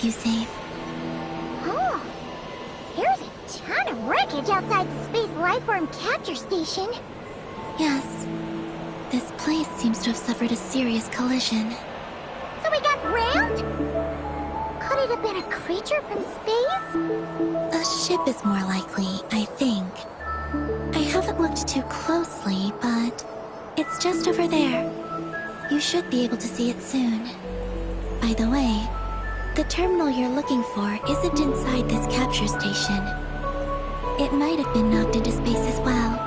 you safe. Oh, there's a ton of wreckage outside the Space Lifeform Capture Station. Yes. This place seems to have suffered a serious collision. So we got rammed? Could it have been a creature from space? A ship is more likely, I think. I haven't looked too closely, but it's just over there. You should be able to see it soon. By the way, the terminal you're looking for isn't inside this capture station. It might have been knocked into space as well.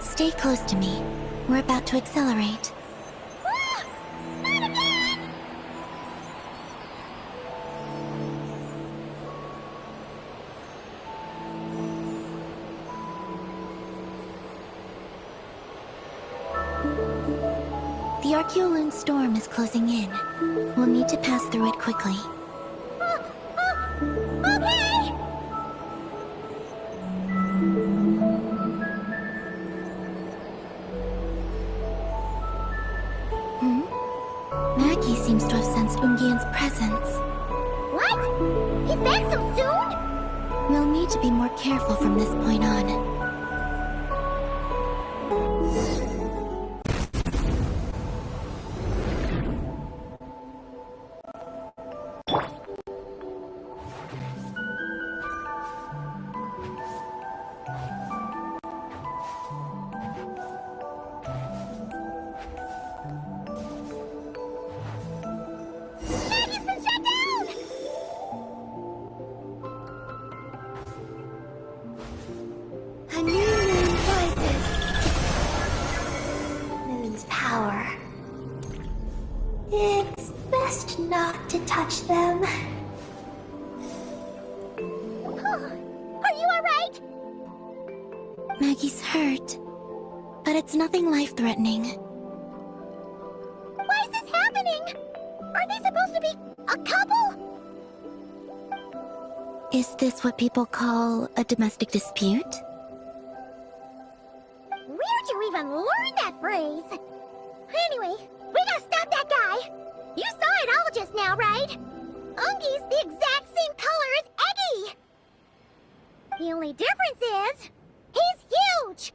Stay close to me. We're about to accelerate. Not again! The Archeoloon storm is closing in. We'll need to pass through it quickly. Okay! Maggie seems to have sensed Ungian's presence. What? He's back so soon? We'll need to be more careful from this point on. A new moon rises. Moon's power. It's best not to touch them. Are you alright? Maggie's hurt, but it's nothing life-threatening. Why is this happening? Are they supposed to be a couple? Is this what people call a domestic dispute? Where'd you even learn that phrase? Anyway, we gotta stop that guy. You saw it all just now, right? Ungi's the exact same color as Eggy. The only difference is, he's huge.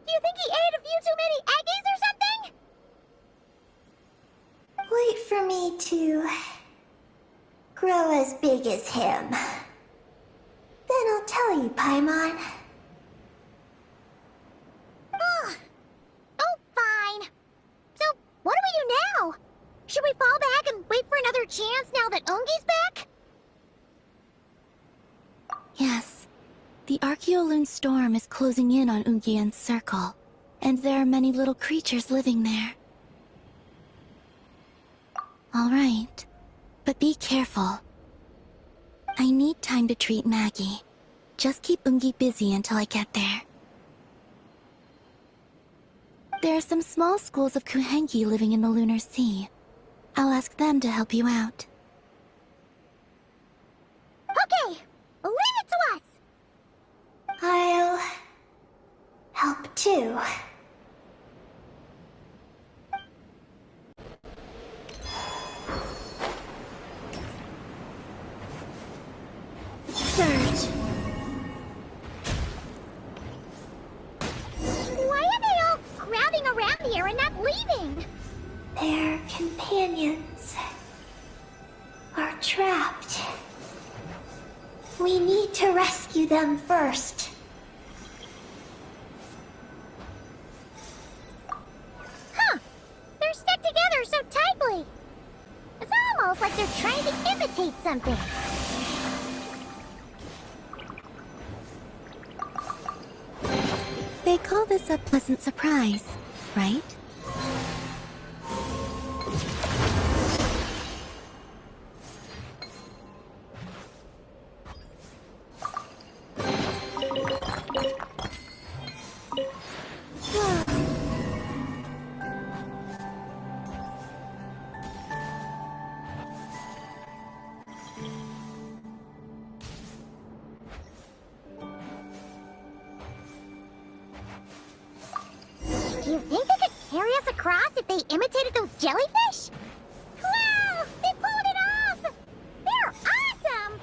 Do you think he ate a few too many Eggies or something? Wait for me to grow as big as him. Then I'll tell you, Paimon. Oh, fine. So, what do we do now? Should we fall back and wait for another chance now that Ungi's back? Yes. The Archeoloon storm is closing in on Ungian's circle, and there are many little creatures living there. All right, but be careful. I need time to treat Maggie. Just keep Ungi busy until I get there. There are some small schools of Kuhengi living in the Lunar Sea. I'll ask them to help you out. Okay, leave it to us. I'll help too. Surge. Why are they all crowding around here and not leaving? Their companions are trapped. We need to rescue them first. Huh. They're stuck together so tightly. It's almost like they're trying to imitate something. They call this a pleasant surprise. right? Do you think they could carry us across if they imitated those jellyfish? Wow! They pulled it off! They're awesome!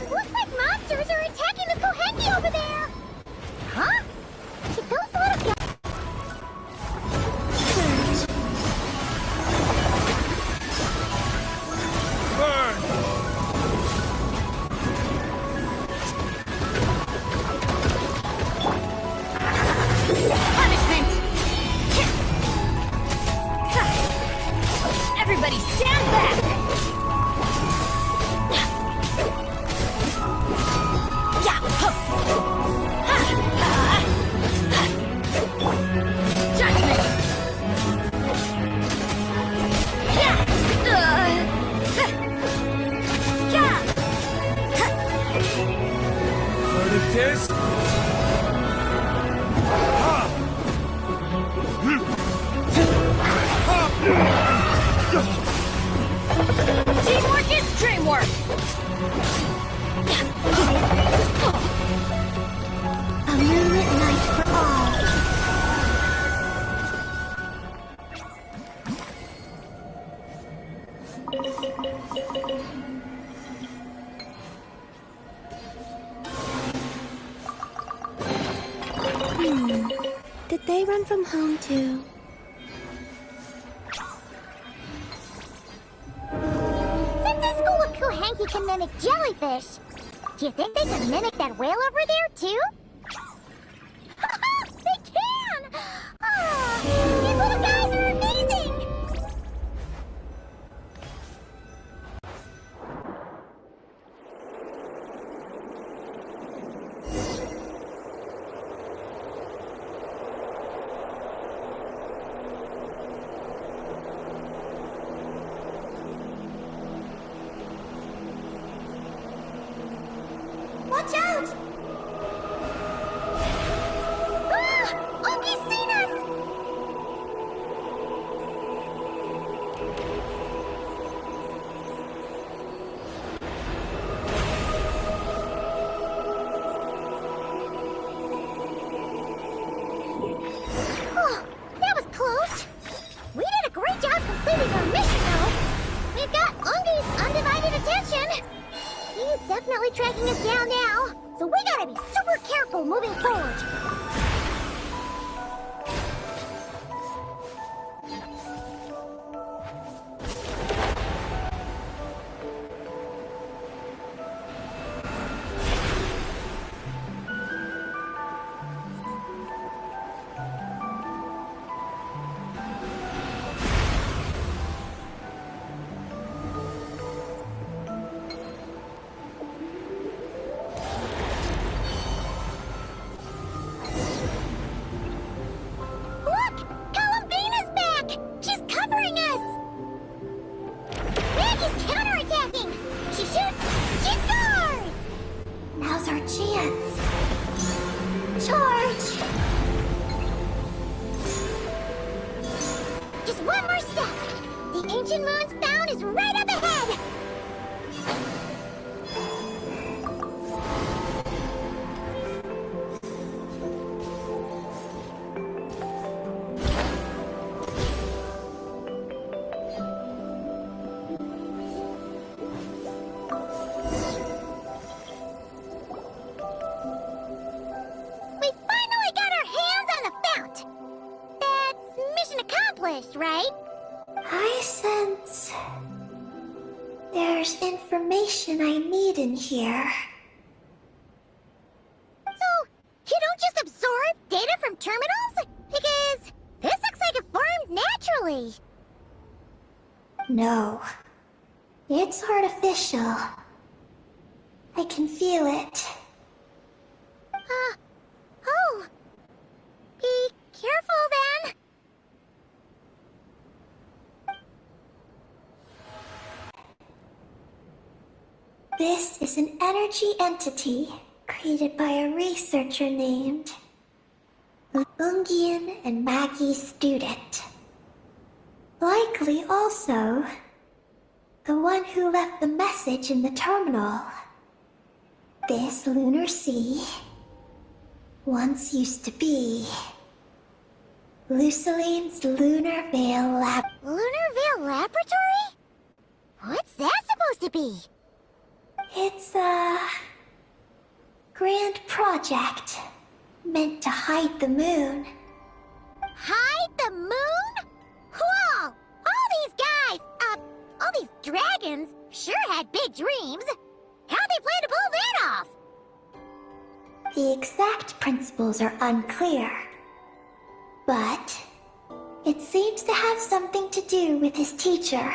Looks like monsters are attacking the Kohenki over there! Huh? Did those little guys... Punishment! Everybody stand back! Yeah! Judgment! Yeah! Yeah! Heard of this? Teamwork is dreamwork! A moonlit night for all. Did they run from home too? Since this school of Kohenki can mimic jellyfish, do you think they can mimic that whale over there, too? They can! Ah, these little guys are amazing! Watch out! Ah! Oki's seen us! Oh, that was close. We did a great job completing our mission, though. We've got Ungi's undivided attention. He's definitely tracking us down now, so we gotta be super careful moving forward. Look! Columbina's back! She's covering us! Maggie's counterattacking! She shoots! She scores! Now's our chance. Charge! Just one more step! The ancient moon's found is right up ahead! accomplished, right? I sense there's information I need in here. So, you don't just absorb data from terminals? Because this looks like it formed naturally. No, it's artificial. I can feel it. Oh. Be careful then. This is an energy entity created by a researcher named Ungian and Maggie's student. Likely also the one who left the message in the terminal. This lunar sea once used to be Luciline's Lunar Veil Lab. Lunar Veil Laboratory? What's that supposed to be? It's a grand project meant to hide the moon. Hide the moon? Whoa! All these guys, all these dragons sure had big dreams. How'd they plan to pull that off? The exact principles are unclear, but it seems to have something to do with his teacher.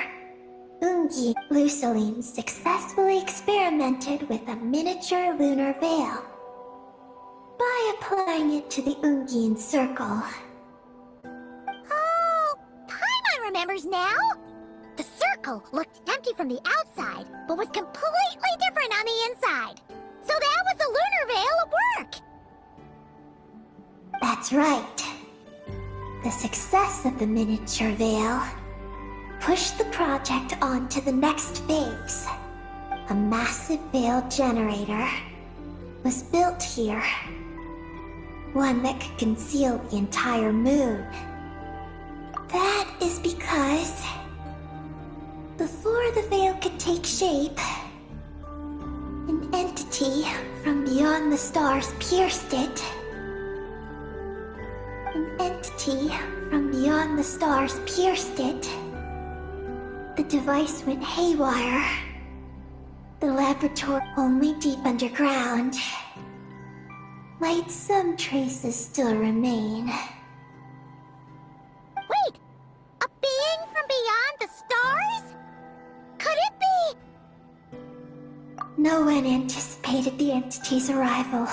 Ungi Luciline successfully experimented with a miniature lunar veil by applying it to the Ungian circle. Oh, Paimon remembers now. The circle looked empty from the outside, but was completely different on the inside. So that was the lunar veil at work. That's right. The success of the miniature veil pushed the project on to the next phase. A massive veil generator was built here. One that could conceal the entire moon. That is because before the veil could take shape, an entity from beyond the stars pierced it. An entity from beyond the stars pierced it. The device went haywire. The laboratory only deep underground. Might some traces still remain? Wait, a being from beyond the stars? Could it be? No one anticipated the entity's arrival,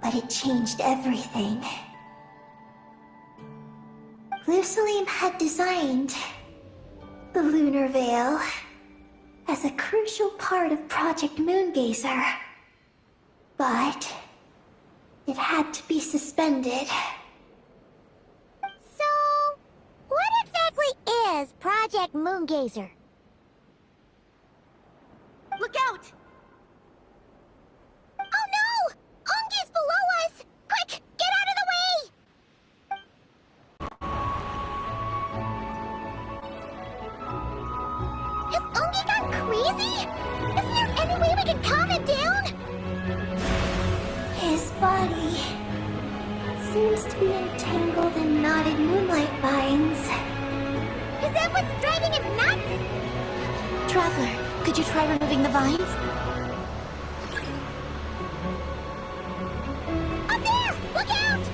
but it changed everything. Luciline had designed the lunar veil as a crucial part of Project Moongazer, but it had to be suspended. So, what exactly is Project Moongazer? Look out! Oh no! Ungi's below us! Quick, get out of the way! Has Ungi gone crazy? Isn't there any way we can calm him down? His body seems to be entangled in knotted moonlight vines. Is that what's driving him nuts? Traveler, could you try removing the vines? Up there! Look out!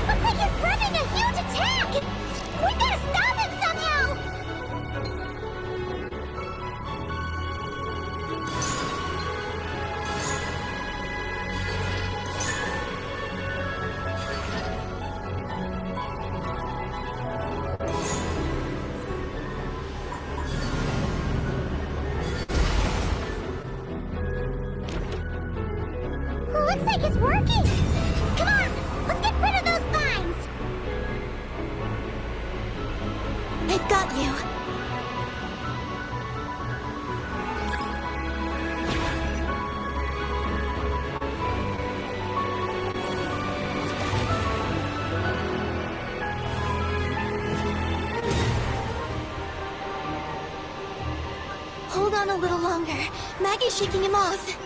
Looks like he's running a huge attack! We gotta stop him somehow! Looks like it's working! Come on, let's get rid of those vines! I've got you. Hold on a little longer. Maggie's shaking him off.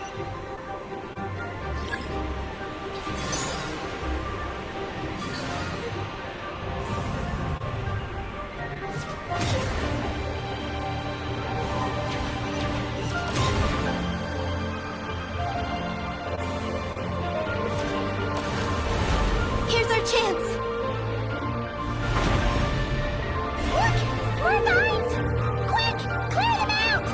Here's our chance. Look! More vines! Quick! Clear them out!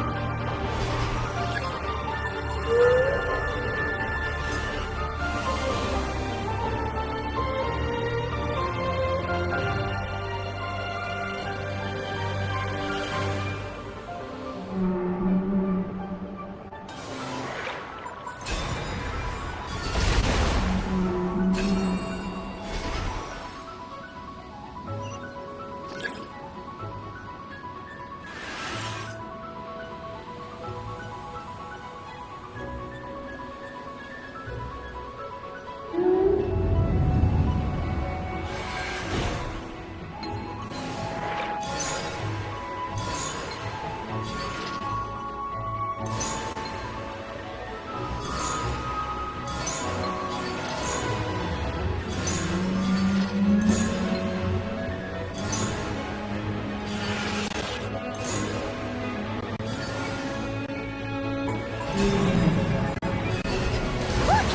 Look!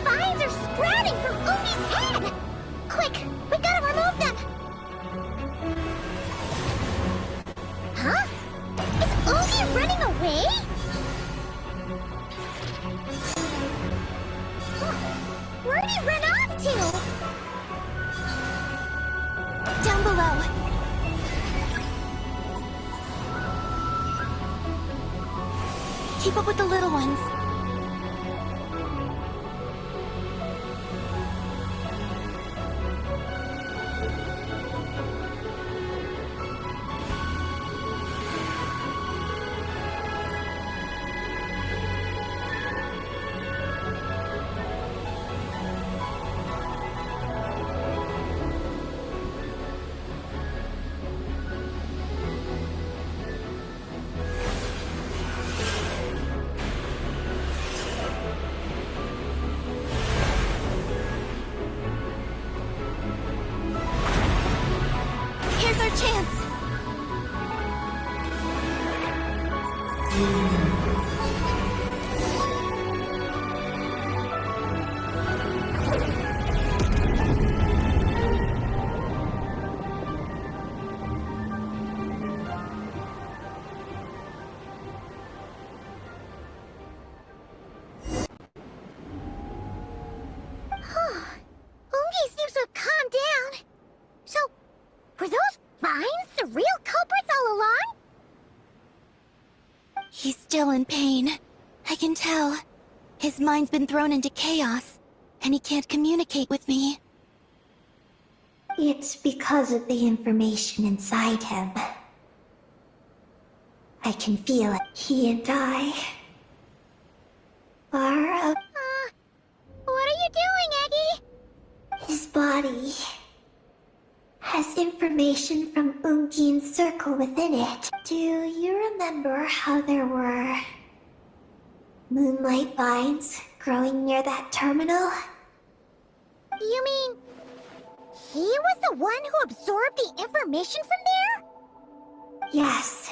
Vines are sprouting from Umi's head! Quick! We gotta remove them! Huh? Is Umi running away? Where'd he run off to? Down below. Keep up with the little ones. Here's our chance. Ungi seems to have calmed down. So, were those vines the real culprits all along? He's still in pain. I can tell. His mind's been thrown into chaos, and he can't communicate with me. It's because of the information inside him. I can feel it. He and I are a... What are you doing, Eggy? His body has information from Ungin's circle within it. Do you remember how there were moonlight vines growing near that terminal? You mean he was the one who absorbed the information from there? Yes.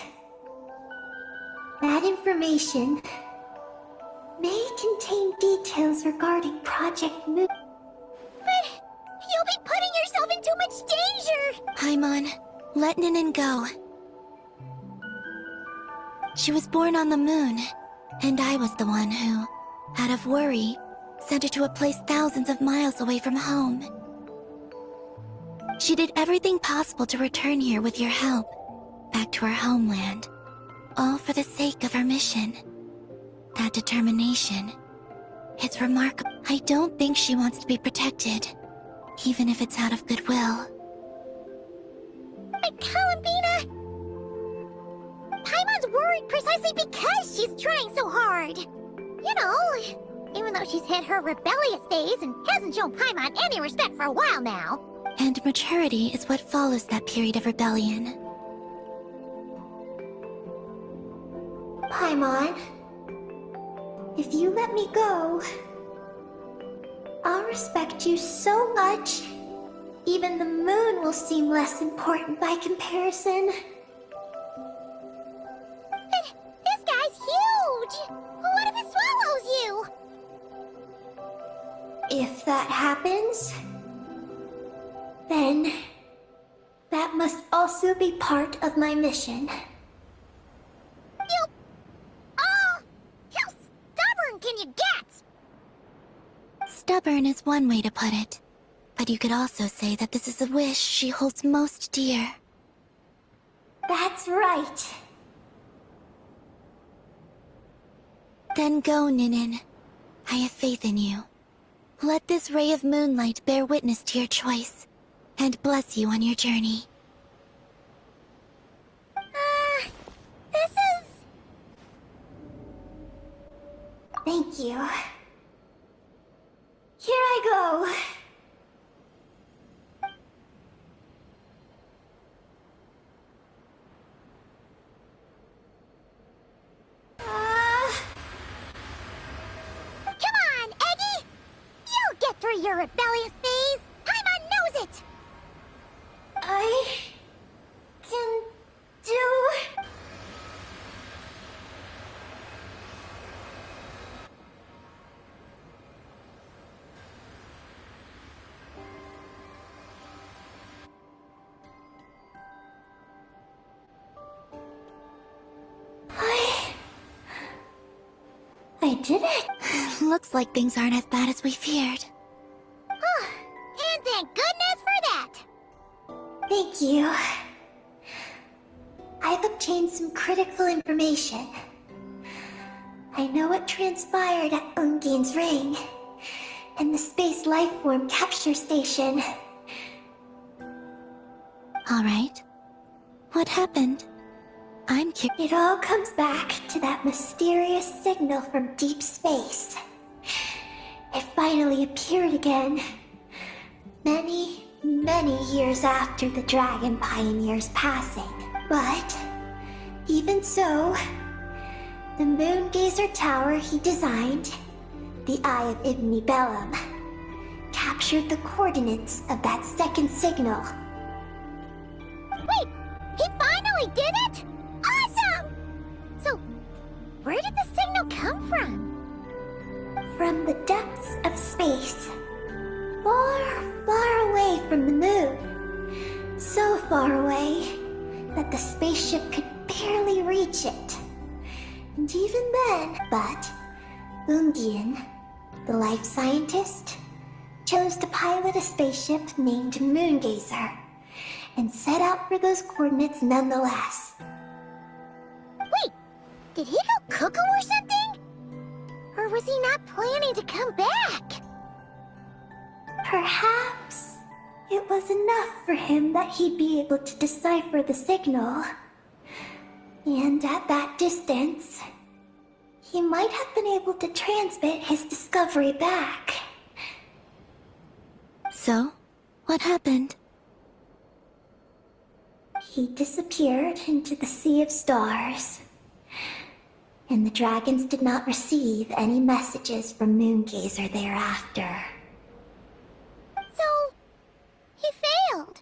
That information may contain details regarding Project Moon. But you'll be putting yourself in too much danger! Paimon, let Ninin go. She was born on the moon, and I was the one who, out of worry, sent her to a place thousands of miles away from home. She did everything possible to return here with your help, back to her homeland, all for the sake of her mission. That determination, it's remarkable. I don't think she wants to be protected, even if it's out of goodwill. But Columbina... Paimon's worried precisely because she's trying so hard. You know, even though she's hit her rebellious phase and hasn't shown Paimon any respect for a while now. And maturity is what follows that period of rebellion. Paimon, if you let me go, I'll respect you so much, even the moon will seem less important by comparison. This guy's huge! What if it swallows you? If that happens, then that must also be part of my mission. You... Oh! How stubborn can you get? Stubborn is one way to put it. But you could also say that this is a wish she holds most dear. That's right. Then go, Ninin. I have faith in you. Let this ray of moonlight bear witness to your choice, and bless you on your journey. This is... Thank you. Here I go. Come on, Eggy! You'll get through your rebellious phase! Paimon knows it! I can do... I did it. Looks like things aren't as bad as we feared. And thank goodness for that! Thank you. I've obtained some critical information. I know what transpired at Ungain's ring and the space lifeform capture station. Alright. What happened? I'm curious. It all comes back to that mysterious signal from deep space. It finally appeared again. Many, many years after the Dragon Pioneer's passing. But, even so, the Moon Gazer Tower he designed, the Eye of Ibni Bellum, captured the coordinates of that second signal. Wait! He finally did it?! Awesome! So, where did the signal come from? From the depths of space. Far, far away from the moon. So far away that the spaceship could barely reach it. And even then, but Ungian, the life scientist, chose to pilot a spaceship named Moongazer and set out for those coordinates nonetheless. Wait! Did he go cuckoo or something? Or was he not planning to come back? Perhaps it was enough for him that he'd be able to decipher the signal. And at that distance, he might have been able to transmit his discovery back. So, what happened? He disappeared into the sea of stars. And the dragons did not receive any messages from Moongazer thereafter. So, he failed.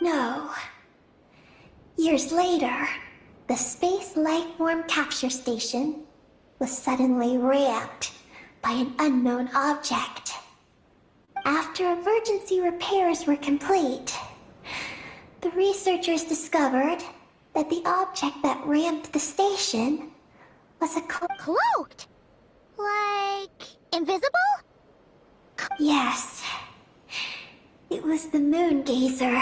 No. Years later, the Space Lifeform Capture Station was suddenly ramped by an unknown object. After emergency repairs were complete, the researchers discovered that the object that ramped the station was a Cloaked? Like, invisible? Yes. It was the Moongazer.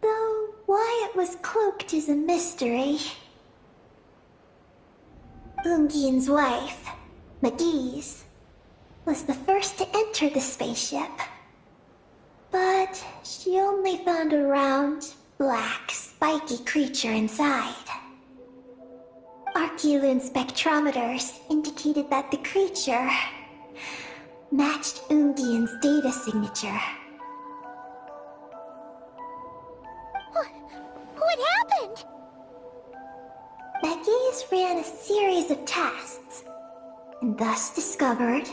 Though why it was cloaked is a mystery. Ungian's wife, McGee's, was the first to enter the spaceship. But she only found a round, black, spiky creature inside. Archeloon spectrometers indicated that the creature matched Ungian's data signature. What happened? the gaze ran a series of tests, and thus discovered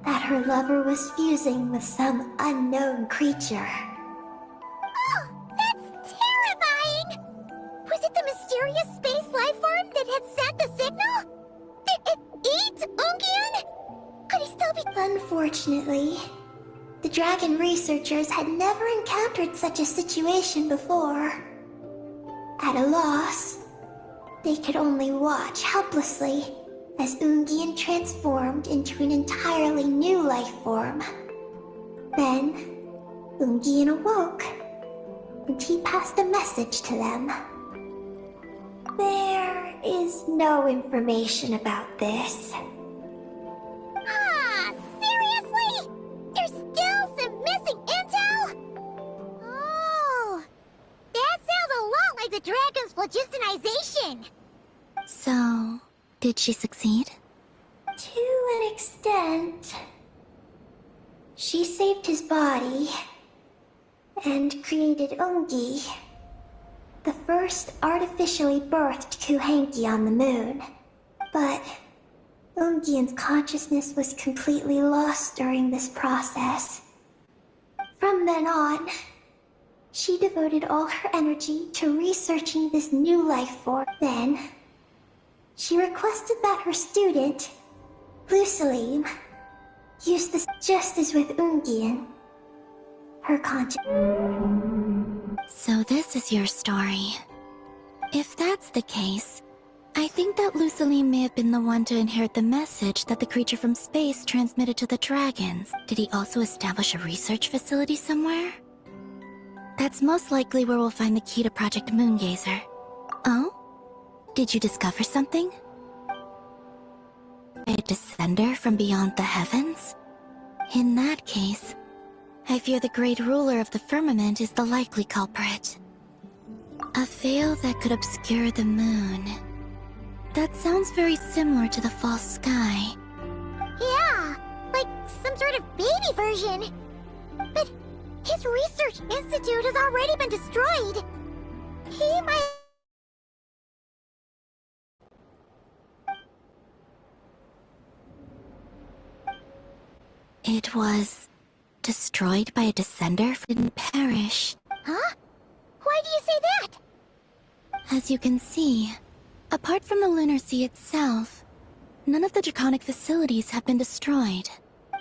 that her lover was fusing with some unknown creature. Oh, that's terrifying! Was it the mysterious space life form that had sent the signal? Did it eat Ungian? Could he still be— Unfortunately, the dragon researchers had never encountered such a situation before. At a loss, they could only watch helplessly as Ungian transformed into an entirely new life form. Then, Ungian awoke, and he passed a message to them. There is no information about this. Ah, seriously? There's still some missing intel? Oh, that sounds a lot like the dragon's phlogistonization. So, did she succeed? To an extent. She saved his body and created Ungi, the first artificially birthed Kuhanki on the moon. But Ungian's consciousness was completely lost during this process. From then on, she devoted all her energy to researching this new life form. Then, she requested that her student, Lusalim, use this just as with Ungian. Her conscience. So this is your story. If that's the case, I think that Lusalim may have been the one to inherit the message that the creature from space transmitted to the dragons. Did he also establish a research facility somewhere? That's most likely where we'll find the key to Project Moongazer. Oh? Did you discover something? A descender from beyond the heavens? In that case, I fear the great ruler of the firmament is the likely culprit. A veil that could obscure the moon. That sounds very similar to the false sky. Yeah, like some sort of baby version. But his research institute has already been destroyed. He might... It was destroyed by a descender who didn't perish. Huh? Why do you say that? As you can see, apart from the Lunar Sea itself, none of the draconic facilities have been destroyed.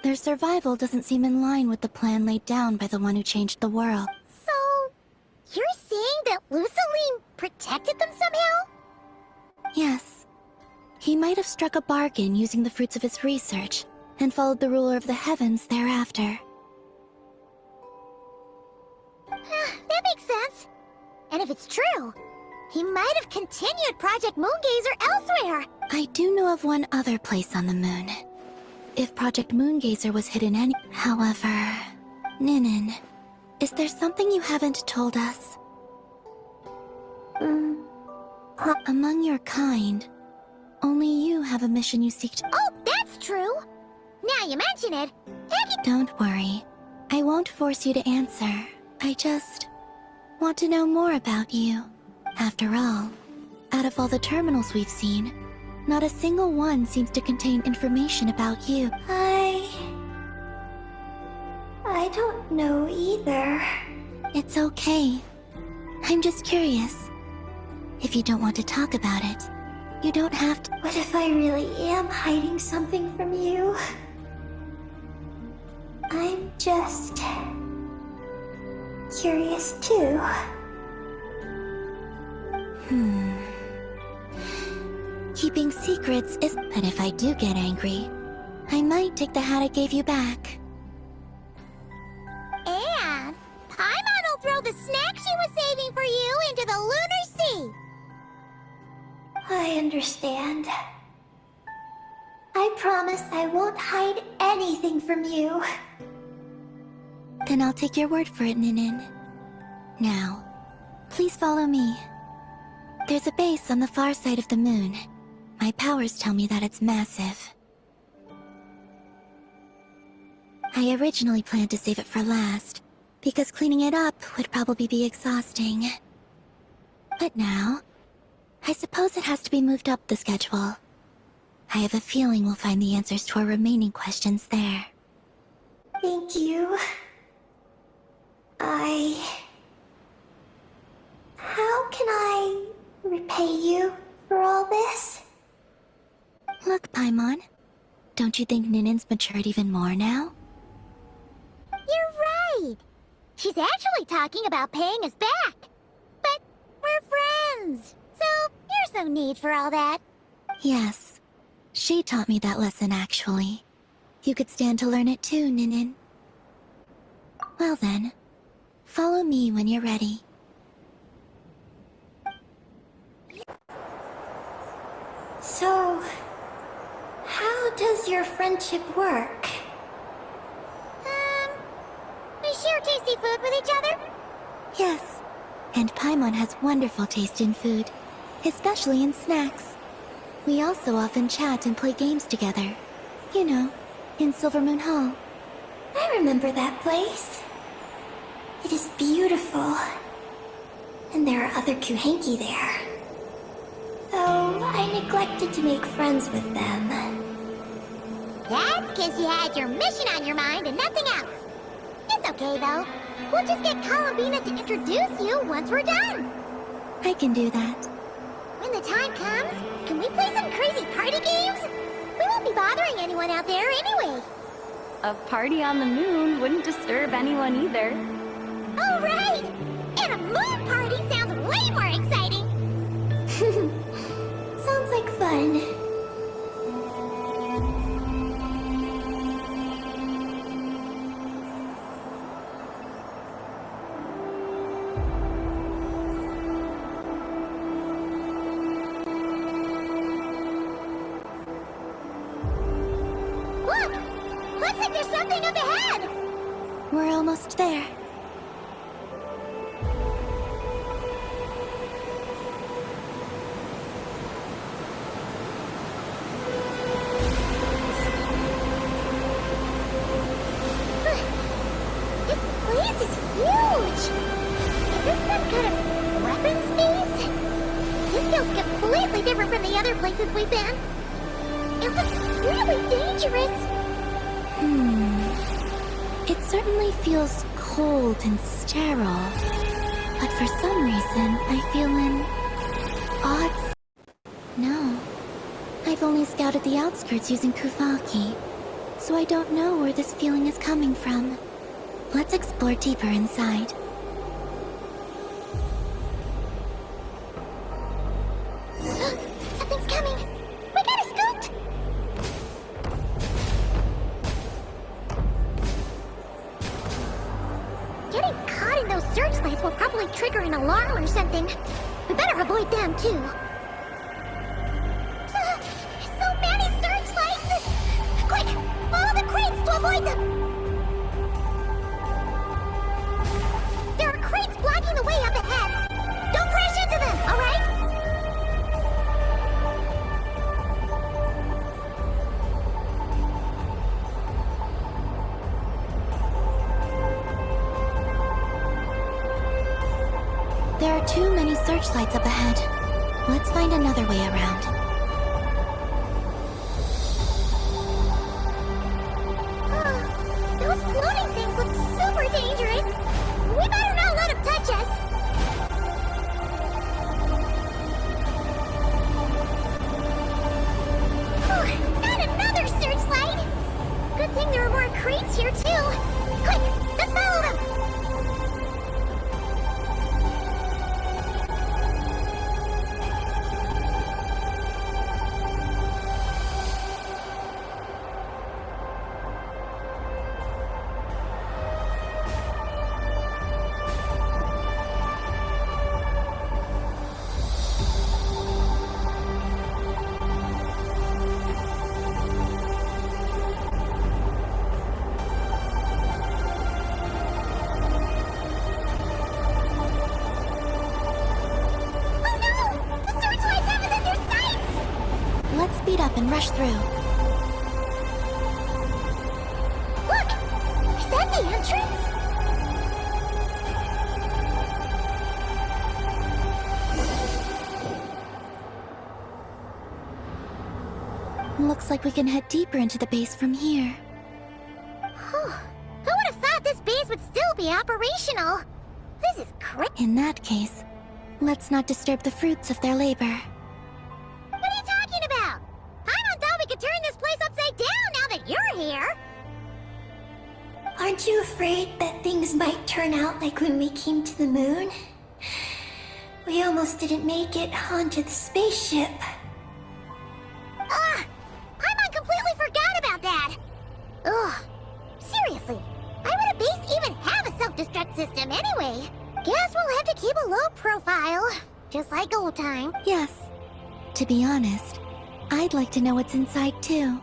Their survival doesn't seem in line with the plan laid down by the one who changed the world. So, you're saying that Lusaline protected them somehow? Yes. He might have struck a bargain using the fruits of his research, and followed the ruler of the heavens thereafter. That makes sense. And if it's true, he might have continued Project Moongazer elsewhere. I do know of one other place on the moon. If Project Moongazer was hidden any— However, Ninin, is there something you haven't told us? Among your kind, only you have a mission you seek to— Oh, that's true. Now you mention it, Don't worry. I won't force you to answer. I just want to know more about you. After all, out of all the terminals we've seen, not a single one seems to contain information about you. I don't know either. It's okay. I'm just curious. If you don't want to talk about it, you don't have to. What if I really am hiding something from you? I'm just curious too. Keeping secrets is— But if I do get angry, I might take the hat I gave you back. and Paimon will throw the snack she was saving for you into the Lunar Sea. I understand. I promise I won't hide anything from you. Then I'll take your word for it, Ninin. Now, please follow me. There's a base on the far side of the moon. My powers tell me that it's massive. I originally planned to save it for last, because cleaning it up would probably be exhausting. But now, I suppose it has to be moved up the schedule. I have a feeling we'll find the answers to our remaining questions there. Thank you. How can I repay you for all this? Look, Paimon. Don't you think Ninin's matured even more now? You're right. She's actually talking about paying us back. But we're friends, so there's no need for all that. Yes. She taught me that lesson, actually. You could stand to learn it too, Ninin. Well then, follow me when you're ready. So, how does your friendship work? We share tasty food with each other? Yes. And Paimon has wonderful taste in food, especially in snacks. We also often chat and play games together. You know, in Silvermoon Hall. I remember that place. It is beautiful. And there are other Kuhenki there. Though I neglected to make friends with them. That's because you had your mission on your mind and nothing else. It's okay, though. We'll just get Columbina to introduce you once we're done. I can do that. When the time comes, can we play some crazy party games? We won't be bothering anyone out there anyway. A party on the moon wouldn't disturb anyone either. Oh, right! And a moon party sounds way more exciting! Sounds like fun. Look! Looks like there's something up ahead! We're almost there. This place is huge! Is this some kind of weapons space? This feels completely different from the other places we've been. It looks really dangerous. It certainly feels cold and sterile. But for some reason, I feel an odd... No. I've only scouted the outskirts using Kuvaki, so I don't know where this feeling is coming from. Let's explore deeper inside. Something's coming. We gotta scoot! Getting caught in those searchlights will probably trigger an alarm or something. We better avoid them, too. So many searchlights! Quick! Follow the crates to avoid them! There are crates blocking the way up ahead! Don't crash into them, alright? There are too many searchlights up ahead. Let's find another way around. Those floating things look super dangerous. We better not let them touch us. And another searchlight. Good thing there are more crates here too. Quick, let's follow them. Speed up and rush through. Look! Is that the entrance? Looks like we can head deeper into the base from here. Whew. Who would have thought this base would still be operational? This is crazy. In that case, let's not disturb the fruits of their labor. What are you talking about? Paimon thought we could turn this place upside down now that you're here. Aren't you afraid that things might turn out like when we came to the moon? We almost didn't make it onto the spaceship. Ugh! Paimon completely forgot about that! Ugh! Seriously, why would a base even have a self-destruct system anyway? Guess we'll have to keep a low profile, just like old time. Yes. To be honest, I'd like to know what's inside too.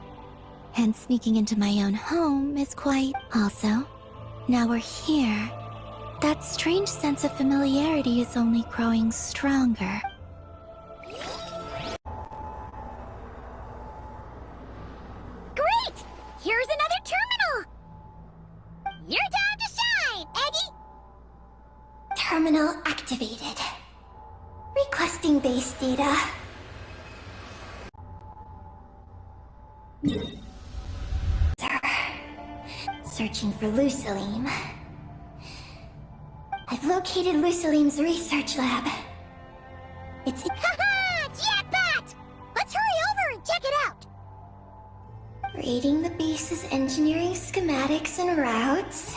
And sneaking into my own home is quite... Also, now we're here. That strange sense of familiarity is only growing stronger. Great! Here's another terminal! Your time to shine, Eggy! Terminal activated. Requesting base data. Sir. Searching for Lucilim. I've located Lucilim's research lab. It's... Haha! Jackpot! Let's hurry over and check it out! Reading the base's engineering schematics and routes.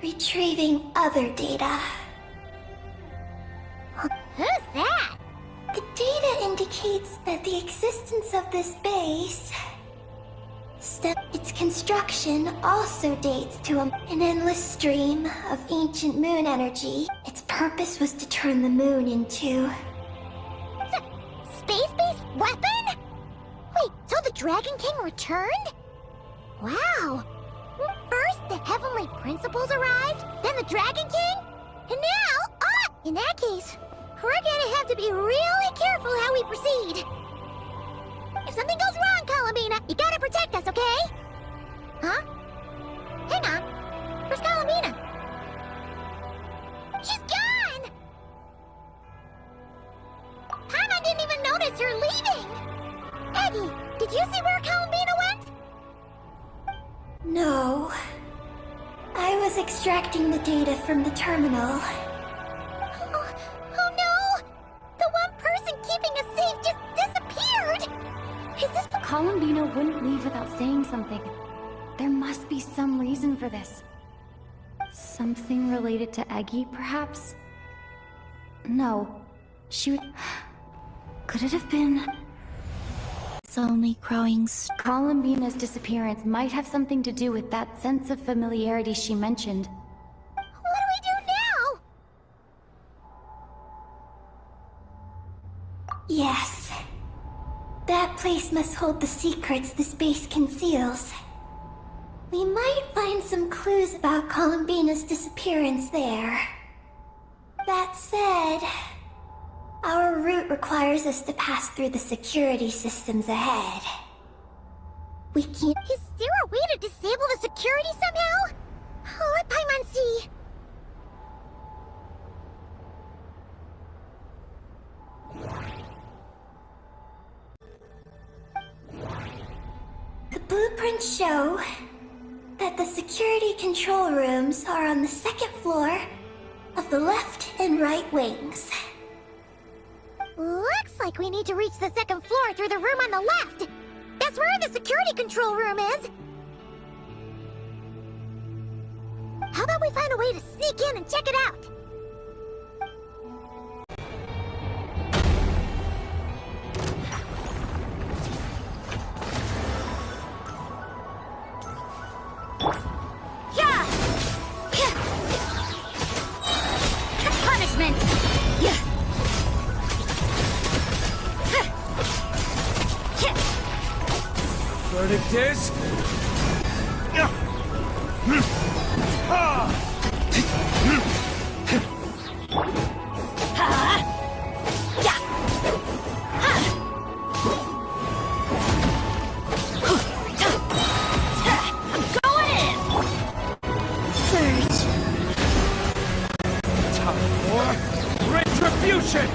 Retrieving other data. Who's that? The data indicates that the existence of this base... Its construction also dates to an endless stream of ancient moon energy. Its purpose was to turn the moon into... Space-based weapon? Wait, so the Dragon King returned? Wow! First, the Heavenly Principles arrived, then the Dragon King, and now... In that case, we're gonna have to be really careful how we proceed. If something goes wrong, Columbina, you gotta protect us, okay? Huh? Hang on. Where's Columbina? She's gone! Paimon didn't even notice her leaving! Eggy, did you see where Columbina went? No. I was extracting the data from the terminal. Oh no! The one person keeping us safe just disappeared! Is this Columbina wouldn't leave without saying something. There must be some reason for this. Something related to Eggy, perhaps? No. She would... Could it have been... It's only growing Columbina's disappearance might have something to do with that sense of familiarity she mentioned. What do we do now? Yes. That place must hold the secrets this base conceals. We might find some clues about Columbina's disappearance there. That said, our route requires us to pass through the security systems ahead. We can't... Is there a way to disable the security somehow? Let Paimon see. The blueprints show that the security control rooms are on the second floor of the left and right wings. Looks like we need to reach the second floor through the room on the left. That's where the security control room is. How about we find a way to sneak in and check it out? Yeah! Punishment! Yeah! Verdict is... Time for retribution!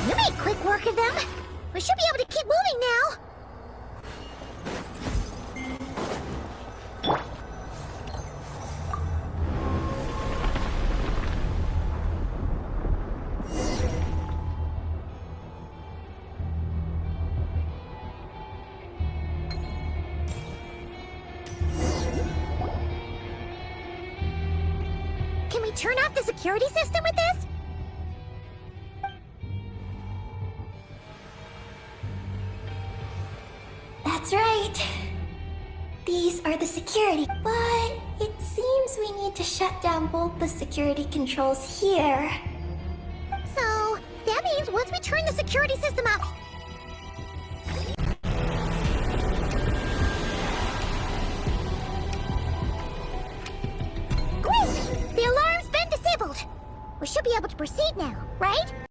You made quick work of them. We should be able to keep moving now. Can we turn off the security system with this? That's right. These are the security, but it seems we need to shut down both the security controls here. So, that means once we turn the security system off... Great! The alarm's been disabled. We should be able to proceed now, right?